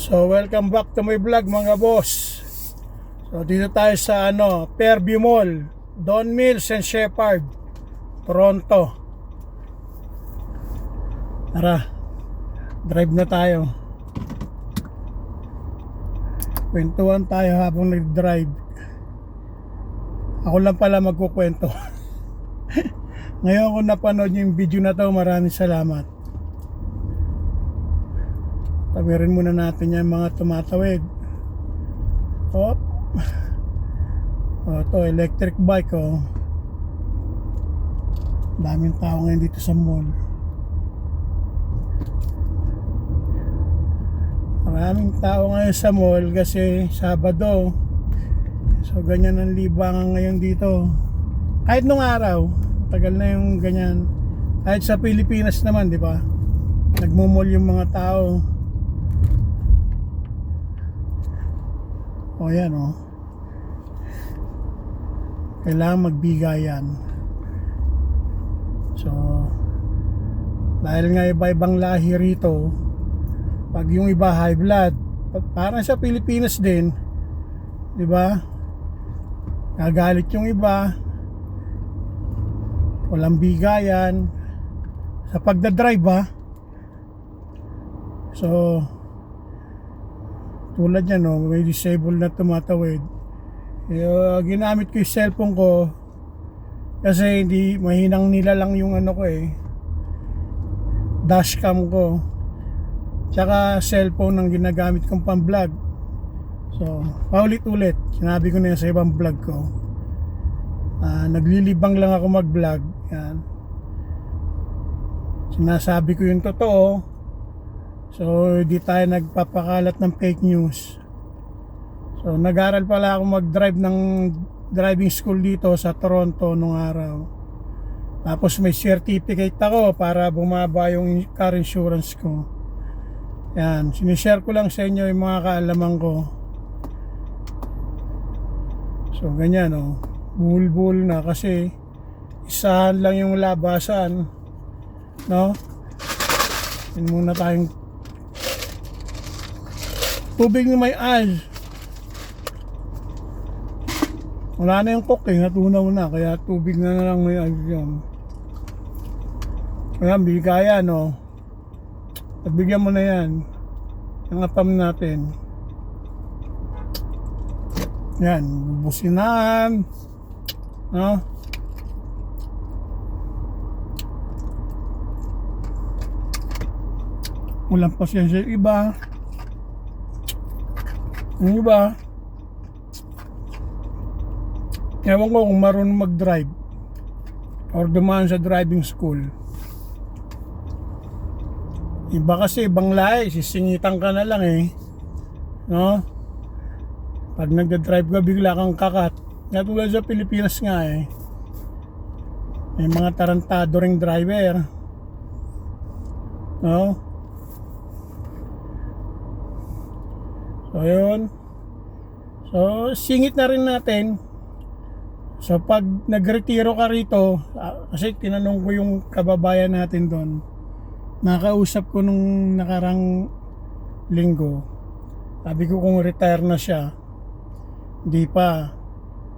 So welcome back to my vlog mga boss. So dito tayo sa Fairview Mall, Don Mills and Shepherd, Toronto. Tara, drive na tayo. Kwentuhan tayo habang nag-drive. Ako lang pala magkukwento. Ngayon ko napanood yung video na to, maraming salamat. Tawirin muna natin yung mga tumatawid. Oh, to electric bike Daming tao ngayon dito sa mall. Maraming tao ngayon sa mall kasi Sabado. So ganyan ang libangan ngayon dito. Kahit nung araw, tagal na yung ganyan. Kahit sa Pilipinas naman, di ba? Nagmo-mall yung mga tao. Yan kailangan magbigayan. So dahil nga iba-ibang lahi rito, pag yung iba high blood, parang sa Pilipinas din, di ba? Nagalit yung iba, walang bigayan sa pagdadrive So tulad yan may disabled na tumatawid. Ginamit ko yung cellphone ko kasi hindi mahinang nila lang yung dashcam ko, tsaka cellphone ang ginagamit kong pang vlog. So paulit-ulit sinabi ko na yan sa ibang vlog ko. Naglilibang lang ako mag vlog yan. Sinasabi ko yung totoo. So hindi tayo nagpapakalat ng fake news. So nag-aral pala ako mag-drive ng driving school dito sa Toronto nung araw. Tapos may certificate ako para bumaba yung car insurance ko. Yan, sinishare ko lang sa inyo yung mga kaalaman ko. So ganyan bull na kasi isahan lang yung labasan, Yun muna tayong tubig na may ice. Wala na yung coke natunaw na, kaya tubig na lang may ice yan. Kaya bigaya pagbigyan mo na yan yung apam natin. Yan, businahan walang pasensya yung iba. Yung iba, ewan ko kung marunong mag-drive or dumaan sa driving school. Iba kasi ibang lahi, sisingitan ka na lang pag nagda-drive ka bigla kang kakat. Katulad sa Pilipinas nga may mga tarantado ring driver, So yun. So singit na rin natin. So pag nagretiro ka rito, kasi tinanong ko yung kababayan natin doon, nakausap ko nung nakarang linggo. Sabi ko kung retire na siya. Hindi pa.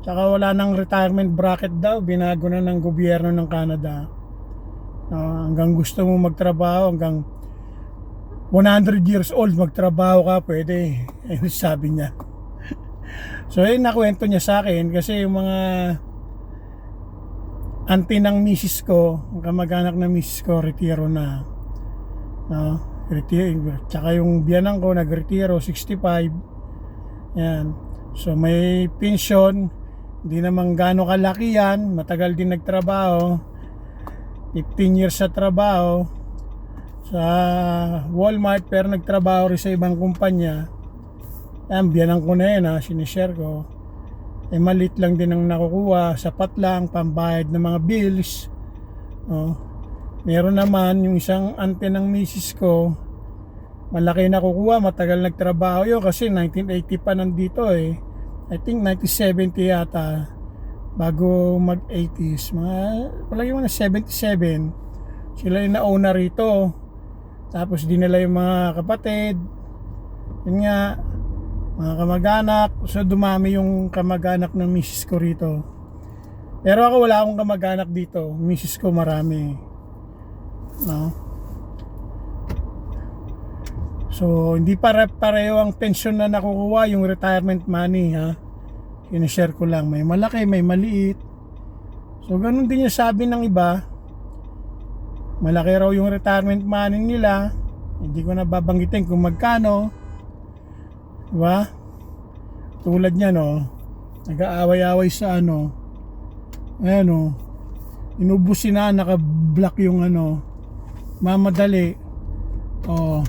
Tsaka wala nang retirement bracket daw, binago na ng gobyerno ng Canada. Hanggang gusto mo magtrabaho, hanggang 100 years old magtrabaho ka, pwede. Sabi niya. So yun, nakwento niya sa akin kasi yung mga auntie ng misis ko, ang kamag-anak ng misis ko, retiro na. Retiro. Tsaka yung biyanang ko nagretiro, 65. Yan. So may pension, hindi naman gaano kalaki yan, matagal din nagtrabaho. 15 years sa trabaho sa Walmart, pero nagtrabaho rin sa ibang kumpanya. Biyanang ko na yan sinishare ko. Malit lang din ang nakukuha, sapat lang pambayad ng mga bills. Meron naman yung isang auntie ng misis ko, malaki nakukuha, matagal nagtrabaho yun kasi 1980 pa nandito I think 1970 yata bago mag 80s, palagi mga 77 sila yung nauna rito. Tapos dinala yung mga kapatid, Yun nga, mga kamag-anak. So dumami yung kamag-anak ng misis ko rito. Pero ako wala akong kamag-anak dito. Misis ko marami. No? So hindi pareho ang pensyon na nakukuha, yung retirement money, ha. Sinishare ko lang, may malaki, may maliit. So ganun din yung sabi ng iba. Malaki raw yung retirement money nila. Hindi ko na babanggitin kung magkano. Diba? Tulad niya, no, nag-aaway-away sa ano. Ayan, no, inubusin na, naka-block yung ano, mamadali. Oh.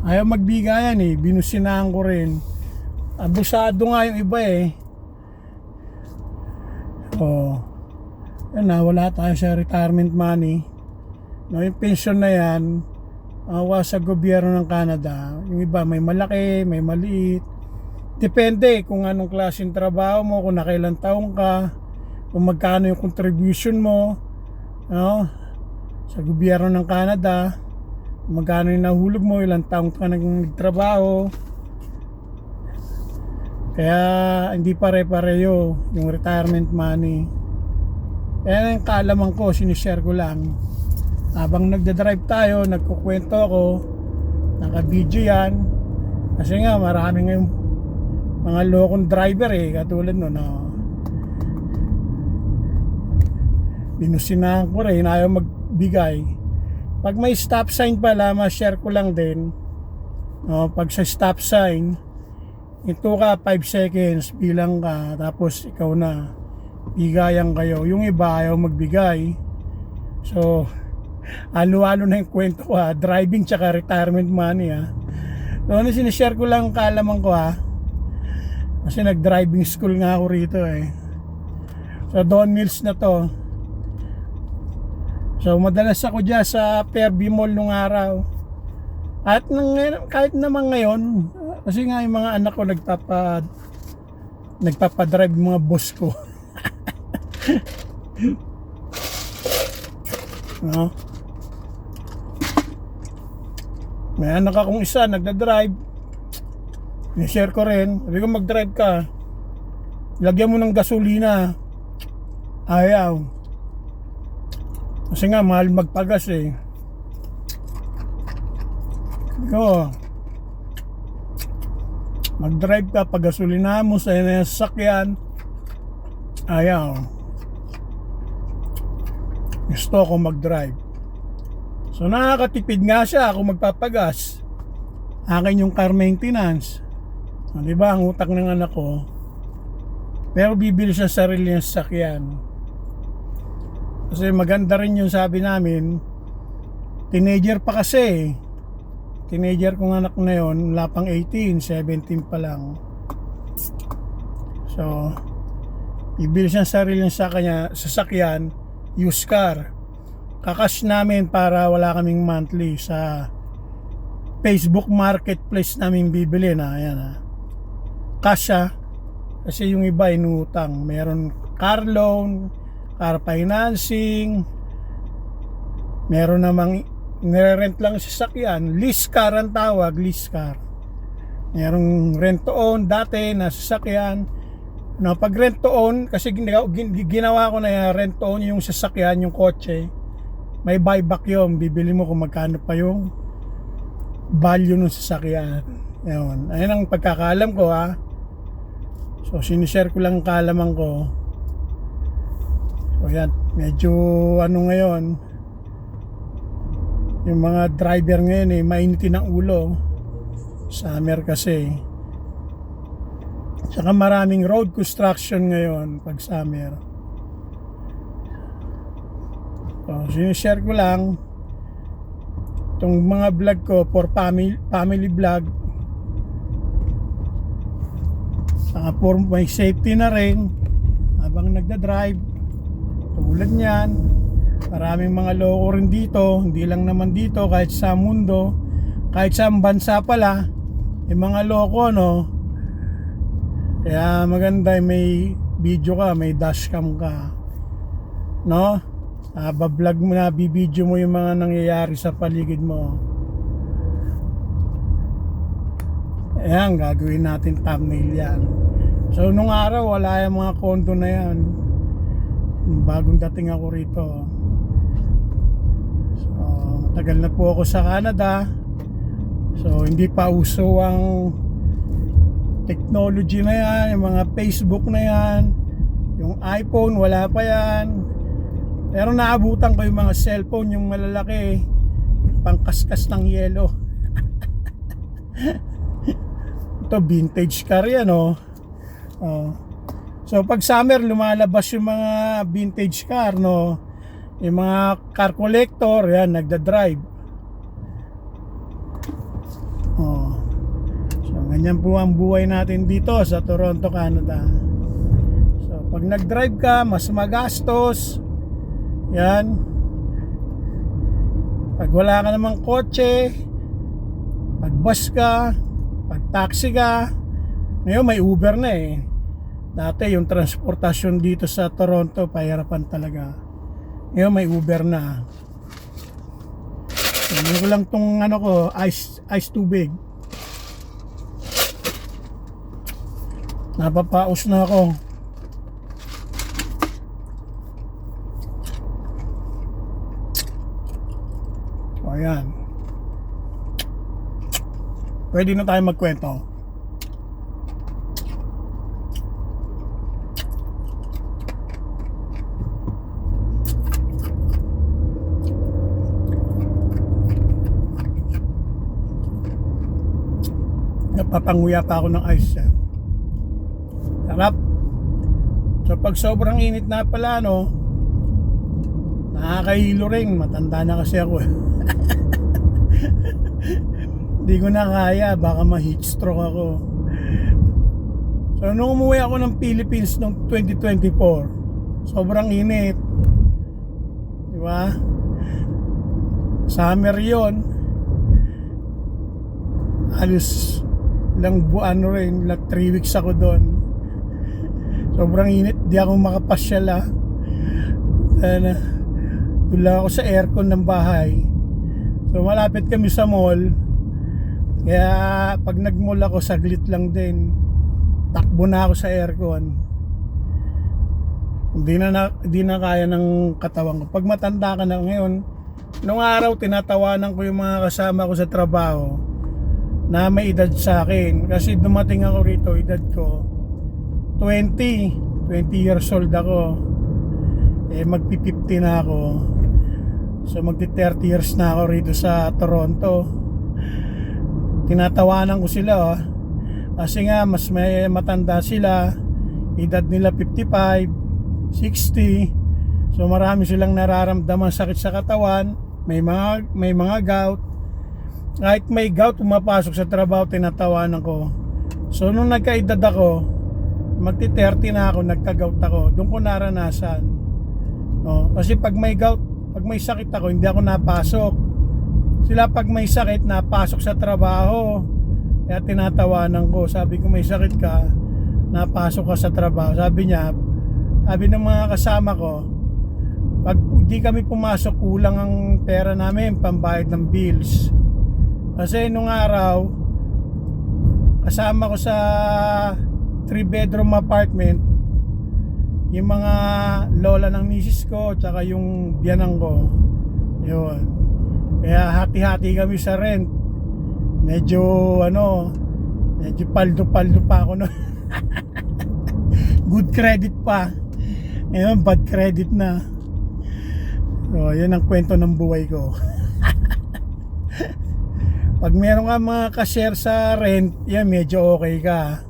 Ayaw magbigayan eh, binusinahan ko rin. Abusado nga yung iba eh. Yan na, wala tayo sa retirement money. No, yung pension na yan, sa gobyerno ng Canada. Yung iba may malaki, may maliit. Depende kung anong klaseng trabaho mo, kung nakailang taong ka, kung magkano yung contribution mo, no, sa gobyerno ng Canada, magkano yung nahulog mo, ilang taong ka nagtrabaho. Kaya hindi pare-pareho yung retirement money. Kaya yung kaalaman ko, sinishare ko lang. Habang nagdadrive tayo, nagkukwento ako, naka-video yan. Kasi nga marami ngayong mga lokong driver eh, katulad no, binusinahan ko rin, ayaw magbigay. Pag may stop sign pala, ma-share ko lang din. No, pag sa stop sign, ito ka 5 seconds, bilang ka, tapos ikaw na, bigayan kayo. Yung iba ayaw magbigay. So, halo-halo na yung kwento ko, ha. Driving tsaka retirement money, ha. So, sinishare ko lang kaalaman ko, ha. Kasi nag-driving school nga ako rito, eh. So, Don Mills na to. So, madalas ako dyan sa Fairview Mall nung araw. At kahit naman ngayon, kasi nga yung mga anak ko nagpapadrive mga boss ko. No? May anak akong isa nagdadrive, i-share ko rin. Sabi ko, mag-drive ka, lagyan mo ng gasolina. Ayaw, kasi nga mahal magpagas eh. Sabi ko, mag-drive ka, pag gasolina mo sa sasakyan. Ayaw, gusto ko mag-drive. So nakakatipid nga siya kung magpapagas. Akin yung car maintenance. Diba ang utak ng anak ko. Pero bibili siya sarili ng sasakyan. Kasi maganda rin yung sabi namin. Teenager pa kasi. Teenager kong anak na yon, wala pang 18, 17 pa lang. So bibili siya sarili ng sasakyan, used car. Kakas namin para wala kaming monthly sa Facebook Marketplace namin bibili na. Ayan, ha. Cash siya. Kasi yung iba inutang. Meron car loan, car financing, meron namang nire-rent lang sa sasakyan. Lease car ang tawag, lease car. Merong rent to own dati na sasakyan. No, pag rent to own, kasi ginawa ko na rent to own yung sasakyan, yung kotse. May buyback yun, bibili mo kung magkano pa yung value ng sasakyan. Yun. Ayun ang pagkakaalam ko, ha. So sinishare ko lang kaalaman ko. So yan, medyo ano ngayon, yung mga driver ngayon eh, mainitin ang ulo. Summer kasi. Saka maraming road construction ngayon pag summer. So, sinishare ko lang itong mga vlog ko for family vlog. Saka for my safety na rin habang nagda-drive. Tulad niyan, maraming mga loko rin dito, hindi lang naman dito, kahit sa mundo, kahit sa bansa pala, yung mga loko, no. Kaya maganda may video ka, may dashcam ka, no. bablog mo na, bibidyo mo yung mga nangyayari sa paligid mo. Ayan, gagawin natin thumbnail yan. So nung araw wala yung mga condo na yan, bagong dating ako rito. So matagal na po ako sa Canada, so hindi pa uso ang technology na yan, yung mga Facebook na yan, yung iPhone wala pa yan. Pero naabutan ko yung mga cellphone, yung malalaki, pangkaskas ng yelo. Ito vintage car yan, oh. So pag summer lumalabas yung mga vintage car, no, yung mga car collector yan, nagda-drive. So ganyan po ang buhay natin dito sa Toronto, Canada. So pag nag-drive ka, mas magastos yan. Pag wala ka namang kotse, pag bus ka, pag taxi ka, ngayon may Uber na eh. Dati yung transportasyon dito sa Toronto, pahirapan talaga. Ngayon may Uber na. Hindi ko lang tong ano ko, ice tubig. Napapaus na ako. O yan. Pwede na tayo magkwento. Napapanguya pa ako ng ice. Sarap. So pag sobrang init na pala, no, nakakahilo rin. Matanda na kasi ako. Hindi ko na kaya, baka ma-heat stroke ako. So nung umuwi ako ng Philippines noong 2024, sobrang init. Di ba? Summer yon. Halos ilang buwan rin, 3 weeks ako doon. Sobrang init, di ako makapasyal ah. Tula ako sa aircon ng bahay. So malapit kami sa mall. Kaya pag nag-mall ako, saglit lang din. Takbo na ako sa aircon. Hindi na kaya ng katawan ko. Pag matanda ka na ngayon, nung araw tinatawanan ko yung mga kasama ko sa trabaho na may edad sa akin. Kasi dumating ako rito, edad ko 20 years old ako. Magpi-50 na ako. So magti-30 years na ako rito sa Toronto. Tinatawanan ko sila, kasi nga mas may matanda sila, edad nila 55, 60. So marami silang nararamdaman sakit sa katawan, may mga gout. Kahit may gout, pumapasok sa trabaho, tinatawanan ko. So nung nagkaedad ako, magti-30 na ako, nagka-gout ako, doon ko naranasan. Kasi pag may gout, pag may sakit ako, hindi ako napasok. Sila pag may sakit, napasok sa trabaho. Kaya tinatawanan ko. Sabi ko, may sakit ka, napasok ka sa trabaho. Sabi ng mga kasama ko, pag hindi kami pumasok, kulang ang pera namin, pambayad ng bills. Kasi nung araw, kasama ko sa 3-bedroom apartment, yung mga lola ng misis ko, tsaka yung biyanang ko. Yun. Kaya hati-hati kami sa rent. Medyo paldo-paldo pa ako, no. Good credit pa. Ngayon bad credit na. So yan ang kwento ng buhay ko. Pag meron ka mga ka-share sa rent, yan medyo okay ka.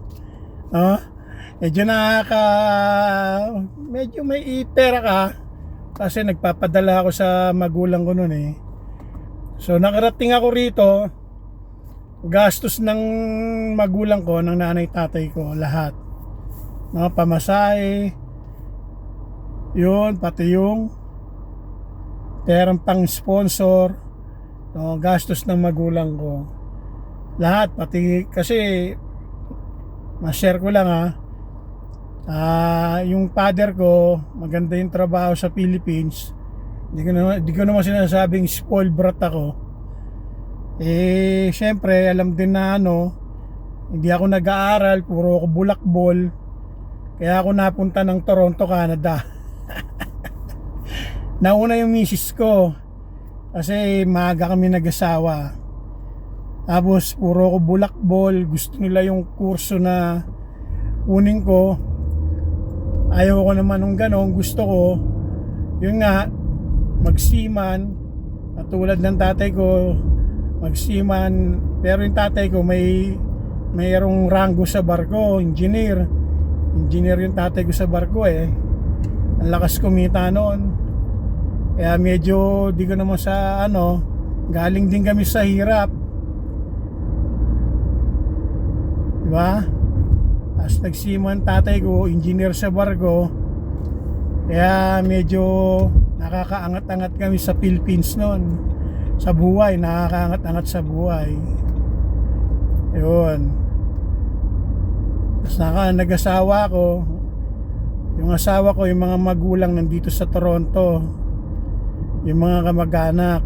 Medyo may pera ka. Kasi nagpapadala ako sa magulang ko noon eh. So nakarating ako rito, gastos ng magulang ko, ng nanay tatay ko, lahat. Mga pamasahe, yun, pati yung perang pang sponsor, gastos ng magulang ko. Lahat, pati, kasi, ma-share ko lang yung father ko, maganda yung trabaho sa Philippines. Di ko naman sinasabing spoiled brat ako. Syempre, alam din na hindi ako nag-aaral, puro ako bulakbol. Kaya ako napunta ng Toronto, Canada. Nauna yung misis ko kasi maaga kami nag-asawa. Tapos puro ako bulakbol, gusto nila yung kurso na kunin ko. Ayaw ko naman ng ganon, gusto ko yun nga, magseaman. At tulad ng tatay ko, magseaman. Pero yung tatay ko mayroong ranggo sa barko, engineer yung tatay ko sa barko ang lakas kumita noon. Kaya medyo di ko naman sa galing din kami sa hirap, diba? As nagseaman tatay ko, engineer sa barko. Kaya medyo nakakaangat-angat kami sa Philippines noon. Sa buhay, nakakaangat-angat sa buhay. Yun. Tapos nag-asawa ko. Yung asawa ko, yung mga magulang nandito sa Toronto. Yung mga kamag-anak.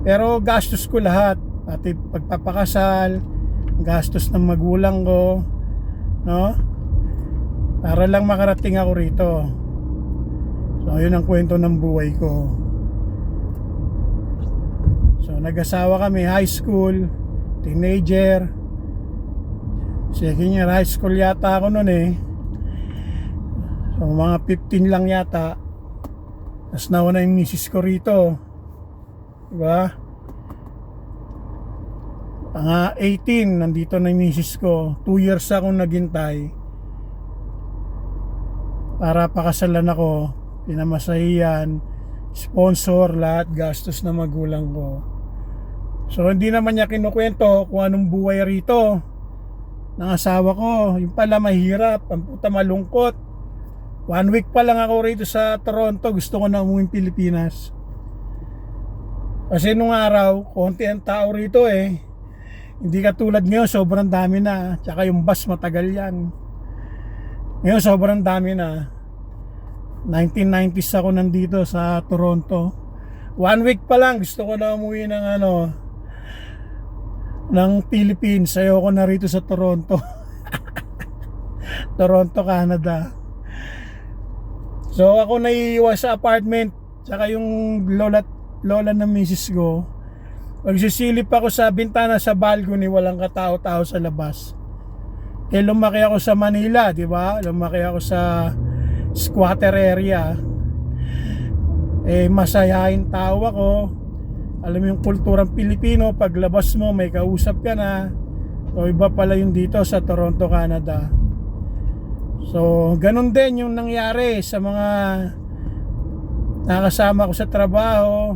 Pero gastos ko lahat. Pati pagpapakasal, gastos ng magulang ko. No? Para lang makarating ako rito. So yun ang kwento ng buhay ko. So nag-asawa kami, high school, teenager, second year high school yata ako noon So mga 15 lang yata. Tapos nauna yung misis ko rito, diba? Mga 18 nandito na yung misis ko. 2 years akong naghintay para pakasalan ako, pinamasahiyan, sponsor, lahat gastos na magulang ko. So hindi naman niya kinukwento kung anong buhay rito ng asawa ko. Yung pala mahirap, ang puta malungkot. 1 week pa lang ako rito sa Toronto, gusto ko na umuwi Pilipinas. Kasi nung araw, konti ang tao rito Hindi katulad ngayon, sobrang dami na. Tsaka yung bus matagal yan. Ngayon sobrang dami na. 1990s ako nandito sa Toronto. 1 week pa lang gusto ko na umuwi ng Philippines. Ayoko na rito sa Toronto. Toronto, Canada. So ako naiiwas sa apartment. Tsaka yung lola ng misis ko. Magsisilip ako sa bintana sa balcony, walang katao-tao sa labas. Lumaki ako sa Manila, di ba? Lumaki ako sa squatter area. Masayahin tao ako. Alam mo yung kulturang Pilipino, paglabas mo may kausap ka na. So iba pala yung dito sa Toronto, Canada. So ganun din yung nangyari sa mga nakasama ko sa trabaho.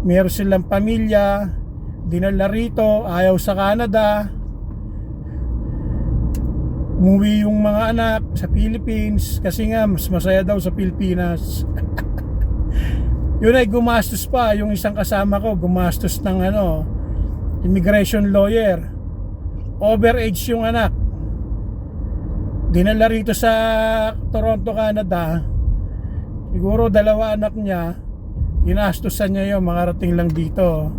Meron silang pamilya, dinala rito, ayaw sa Canada. Umuwi yung mga anak sa Philippines kasi nga mas masaya daw sa Pilipinas. Yun ay gumastos pa. Yung isang kasama ko gumastos ng immigration lawyer. Overage yung anak. Dinala rito sa Toronto, Canada. Siguro 2 anak niya, ginastosan niya yun, makarating lang dito.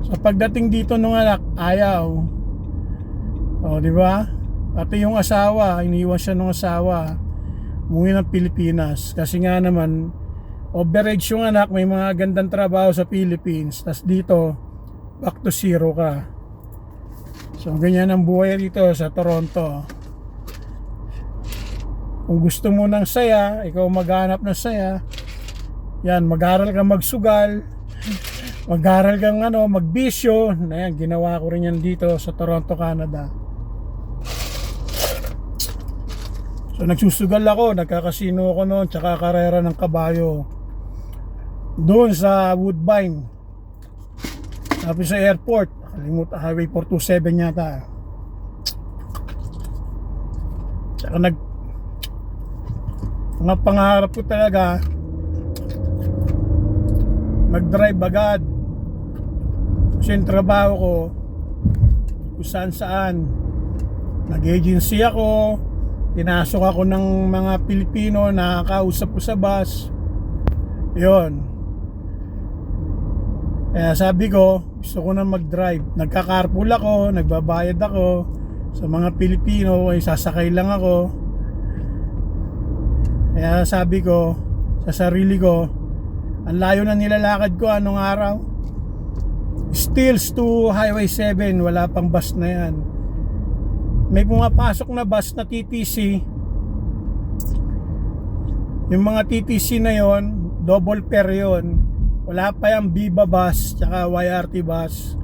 So pagdating dito nung anak, ayaw. Di ba? Pati yung asawa, iniwan siya ng asawa, umuwi ng Pilipinas. Kasi nga naman, overage yung anak, may mga gandang trabaho sa Philippines. Tas dito, back to zero ka. So ganyan ang buhay dito sa Toronto. Kung gusto mo ng saya, ikaw maghanap ng saya. Yan, mag-aral kang magsugal, mag-aral kang magbisyo. Ayan, ginawa ko rin yan dito sa Toronto, Canada. So nagsusugal ako, nagkakasino ako noon, tsaka karera ng kabayo doon sa Woodbine, tapos sa airport, Highway 427 yata. Tsaka mga pangarap ko talaga mag-drive agad. Kasi yung trabaho ko kung saan nag-agency ako, pinasok ako ng mga Pilipino, nakakausap ko sa bus. Yun. Kaya sabi ko, gusto ko na mag-drive. Nagka-carpool ako, nagbabayad ako. Sa mga Pilipino, ay sasakay lang ako. Kaya sabi ko sa sarili ko, ang layo na nilalakad ko anong araw. Stills to Highway 7, wala pang bus na yan. May pumapasok na bus na TTC. Yung mga TTC na yon, double fare yon. Wala pa yung Viva bus tsaka YRT bus.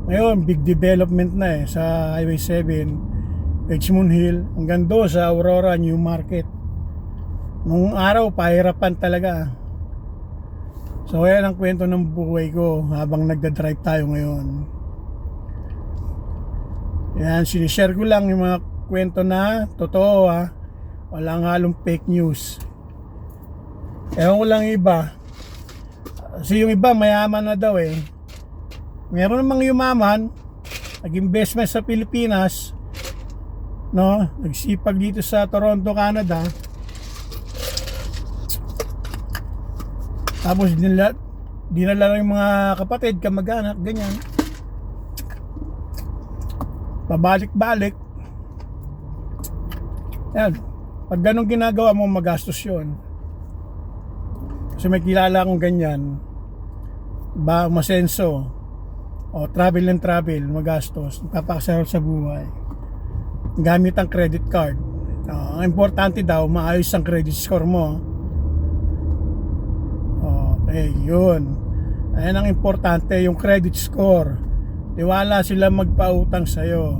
Ngayon big development na sa Highway 7, Richmond Hill hanggang doon sa Aurora New Market. Nung araw pahirapan talaga. So yan ang kwento ng buhay ko habang nagda-drive tayo ngayon. Yan, sinishare ko lang yung mga kwento na totoo ha. Walang halong fake news. Ewan ko lang iba. Kasi yung iba mayaman na daw eh. Meron namang yumaman, nag-investment sa Pilipinas, no? Nagsipag dito sa Toronto, Canada. Tapos dinala lang yung mga kapatid, kamag-anak, ganyan. Pabalik-balik. Yan. Pag ganun ginagawa mo, magastos yun. Kasi may kilala akong ganyan. Ba, masenso. O, travel and travel, magastos. Napapakasarap sa buhay. Gamit ang credit card. Ang importante daw, maayos ang credit score mo. Okay, yun. Ayan ang importante, yung credit score. Tiwala sila magpautang sa'yo.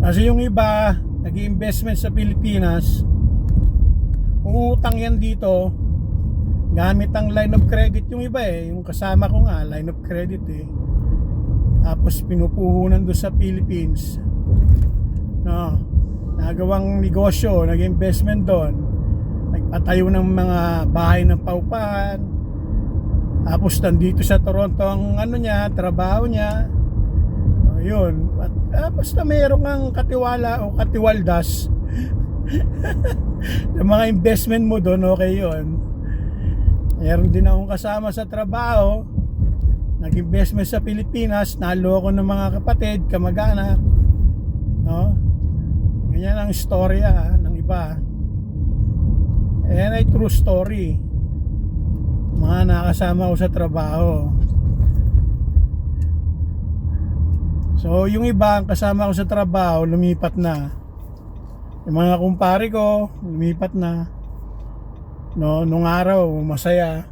Kasi yung iba, nag-investment sa Pilipinas, uutang yan dito, gamit ang line of credit yung iba eh. Yung kasama ko nga, line of credit eh. Tapos pinupuhunan doon sa Philippines. No, nagawang negosyo, nag-investment doon. Nagpatayo ng mga bahay ng paupahan. Tapos nandito sa Toronto ang ano niya, trabaho niya. Yun. At basta mayroong kang katiwala o katiwaldas yung mga investment mo doon, okay yun. Mayroon din akong kasama sa trabaho, nag-investment sa Pilipinas, naloko ng mga kapatid, kamag-anak, no? Ganyan ang istorya ng iba. Ayan ay true story. Mga nakasama ko sa trabaho. So yung iba, ang kasama ko sa trabaho, lumipat na. Yung mga kumpare ko, lumipat na. No, nung araw, masaya.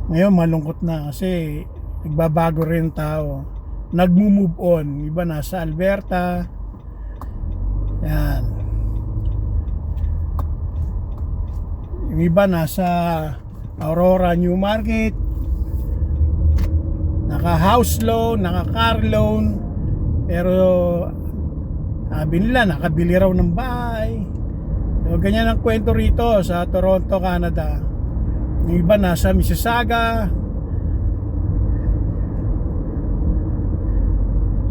Ngayon, malungkot na kasi nagbabago rin tao. Nagmo-move on. Iba nasa Alberta. Yan. Yung iba nasa Aurora New Market, naka house loan, naka car loan, pero sabi nila nakabili raw ng bahay. So, ganyan ang kwento rito sa Toronto, Canada. Yung iba nasa Mississauga.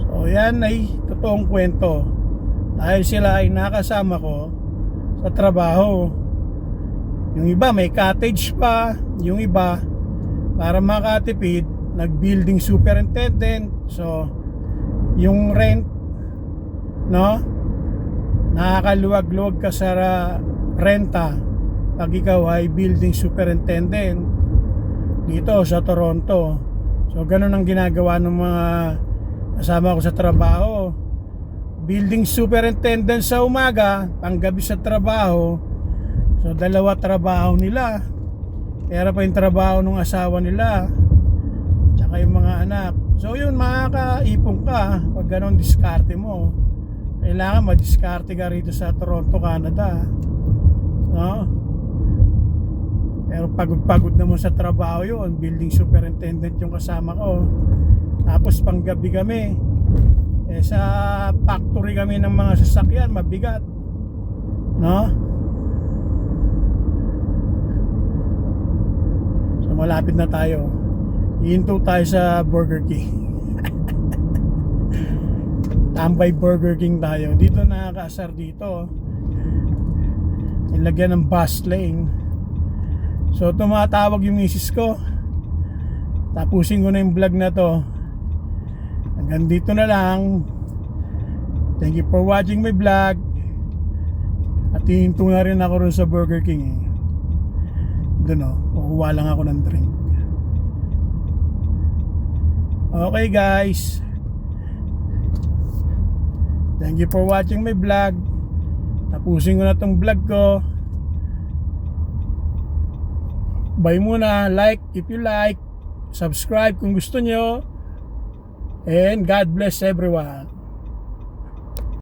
So yan ay totoong kwento dahil sila ay nakasama ko sa trabaho. Yung iba may cottage pa, yung iba para makatipid nag-building superintendent. So yung rent, no, nakakaluwag-luwag ka sa renta pag ikaw ay building superintendent dito sa Toronto. So ganun ang ginagawa ng mga kasama ko sa trabaho. Building superintendent sa umaga, panggabi sa trabaho. So dalawa trabaho nila. Pera pa yung trabaho ng asawa nila, tsaka yung mga anak. So yun, makakaipon ka pag ganun diskarte mo. Kailangan madiskarte ka rito sa Toronto, Canada, no? Pero pagod naman sa trabaho yun. Building superintendent yung kasama ko. Tapos panggabi kami, sa factory kami ng mga sasakyan, mabigat, no? So malapit na tayo. Ihinto tayo sa Burger King. Tambay Burger King tayo. Dito nakakaasar dito. Ilagyan ng bus lane. So tumatawag yung misis ko. Tapusin ko na yung vlog na to. Hanggang dito na lang. Thank you for watching my vlog. At hihinto na rin ako rin sa Burger King eh. Doon kukuha lang ako ng drink. Okay guys, thank you for watching my vlog. Tapusin ko na tong vlog ko. Bye muna. Like if you like, subscribe kung gusto nyo, and God bless everyone.